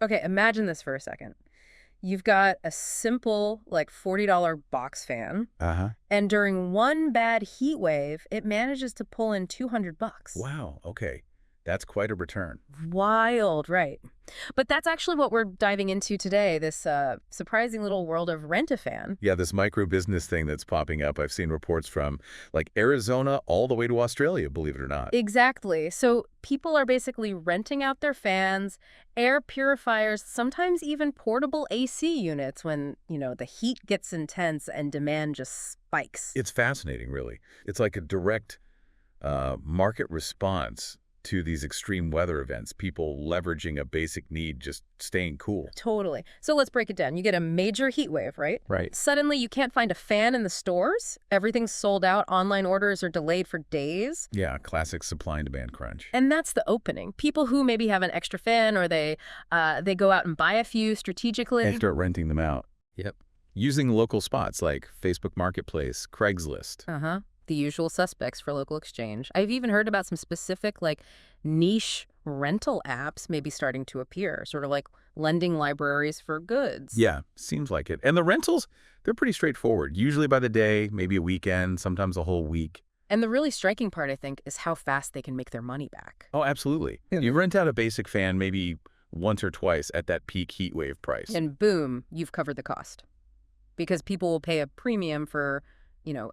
Okay, imagine this for a second. You've got a simple, like $40 box fan, Uh-huh. and during one bad heat wave, it manages to pull in 200 bucks. Wow, okay. That's quite a return. Wild, right? But that's actually what we're diving into today, this surprising little world of Rent-A-Fan. Yeah, this micro business thing that's popping up, I've seen reports from like Arizona all the way to Australia, believe it or not. Exactly. So people are basically renting out their fans, air purifiers, sometimes even portable AC units when, the heat gets intense and demand just spikes. It's fascinating, really. It's like a direct market response to these extreme weather events, people leveraging a basic need, just staying cool. Totally. So let's break it down. You get a major heat wave, right? Right. Suddenly you can't find a fan in the stores. Everything's sold out. Online orders are delayed for days. Yeah, classic supply and demand crunch. And that's the opening. People who maybe have an extra fan or they go out and buy a few strategically. And start renting them out. Yep. Using local spots like Facebook Marketplace, Craigslist. Uh-huh. The usual suspects for local exchange. I've even heard about some specific, niche rental apps maybe starting to appear, sort of like lending libraries for goods. Yeah, seems like it. And the rentals, they're pretty straightforward. Usually by the day, maybe a weekend, sometimes a whole week. And the really striking part, I think, is how fast they can make their money back. Oh, absolutely. Yeah. You rent out a basic fan maybe once or twice at that peak heat wave price. And boom, you've covered the cost. Because people will pay a premium for,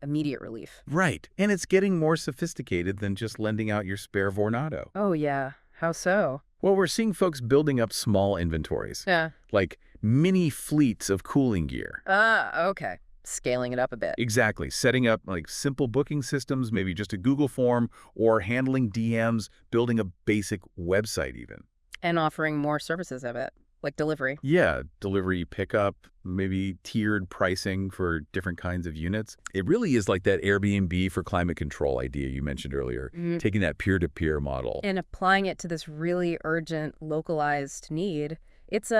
immediate relief. Right. And it's getting more sophisticated than just lending out your spare Vornado. Oh, yeah. How so? Well, we're seeing folks building up small inventories, Yeah. like mini fleets of cooling gear. Ah, okay. Scaling it up a bit. Exactly. Setting up like simple booking systems, maybe just a Google form, or handling DMs, building a basic website even. And offering more services of it, like delivery. Yeah, delivery, pickup, maybe tiered pricing for different kinds of units. It really is like that Airbnb for climate control idea you mentioned earlier, taking that peer-to-peer model. And applying it to this really urgent, localized need. It's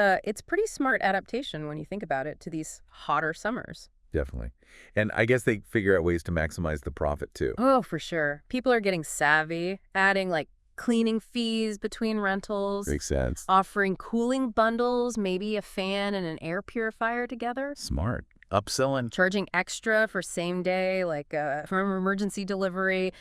pretty smart adaptation when you think about it to these hotter summers. Definitely. And I guess they figure out ways to maximize the profit too. Oh, for sure. People are getting savvy, adding cleaning fees between rentals, Makes sense. offering cooling bundles, maybe a fan and an air purifier together, Smart. Upselling. charging extra for same day, for emergency delivery,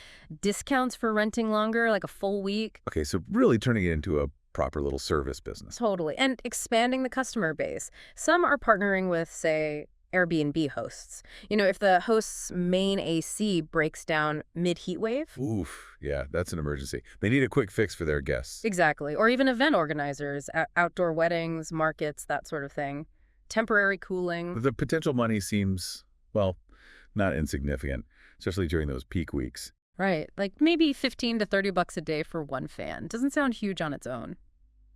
discounts for renting longer, like a full week. Okay, so really turning it into a proper little service business. Totally. And expanding the customer base. Some are partnering with, say, Airbnb hosts. If the host's main AC breaks down mid-heat wave. Oof, yeah, that's an emergency. They need a quick fix for their guests. Exactly. Or even event organizers, outdoor weddings, markets, that sort of thing. Temporary cooling. The potential money seems, well, not insignificant, especially during those peak weeks. Right. Like maybe 15 to 30 bucks a day for one fan. Doesn't sound huge on its own.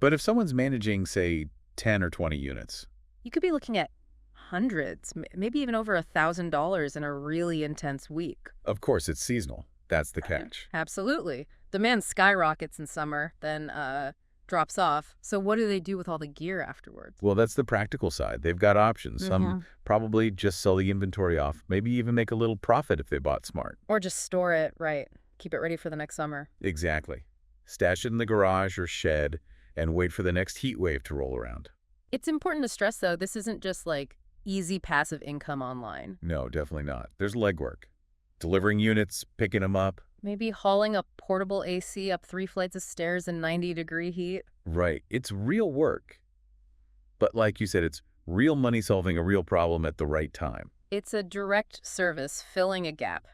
But if someone's managing, say, 10 or 20 units, You could be looking at hundreds, maybe even over $1,000 in a really intense week. of course it's seasonal. That's the catch. Absolutely. Demand skyrockets in summer, then drops off. So what do they do with all the gear afterwards? Well, that's the practical side. They've got options. Mhm. Some probably just sell the inventory off, maybe even make a little profit if they bought smart. Or just store it, right. Keep it ready for the next summer. Exactly. Stash it in the garage or shed and wait for the next heat wave to roll around. It's important to stress, though, this isn't just easy passive income online. No, definitely not. There's legwork. Delivering units, picking them up. Maybe hauling a portable AC up 3 flights of stairs in 90-degree heat. Right. It's real work. But like you said, it's real money solving a real problem at the right time. It's a direct service filling a gap,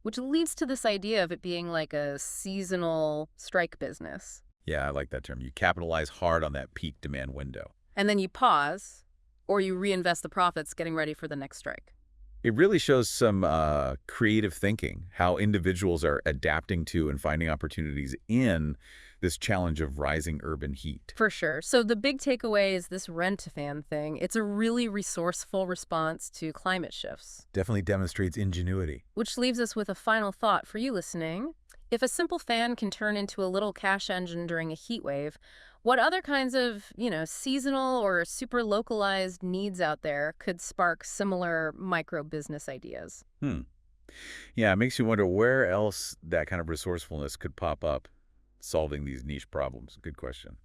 which leads to this idea of it being like a seasonal strike business. Yeah, I like that term. You capitalize hard on that peak demand window. And then you pause, or you reinvest the profits getting ready for the next strike. It really shows some creative thinking, how individuals are adapting to and finding opportunities in this challenge of rising urban heat. For sure. So the big takeaway is this rent-a-fan thing. It's a really resourceful response to climate shifts. Definitely demonstrates ingenuity. Which leaves us with a final thought for you listening. If a simple fan can turn into a little cash engine during a heat wave, what other kinds of, seasonal or super localized needs out there could spark similar micro business ideas? Yeah, it makes you wonder where else that kind of resourcefulness could pop up solving these niche problems. Good question.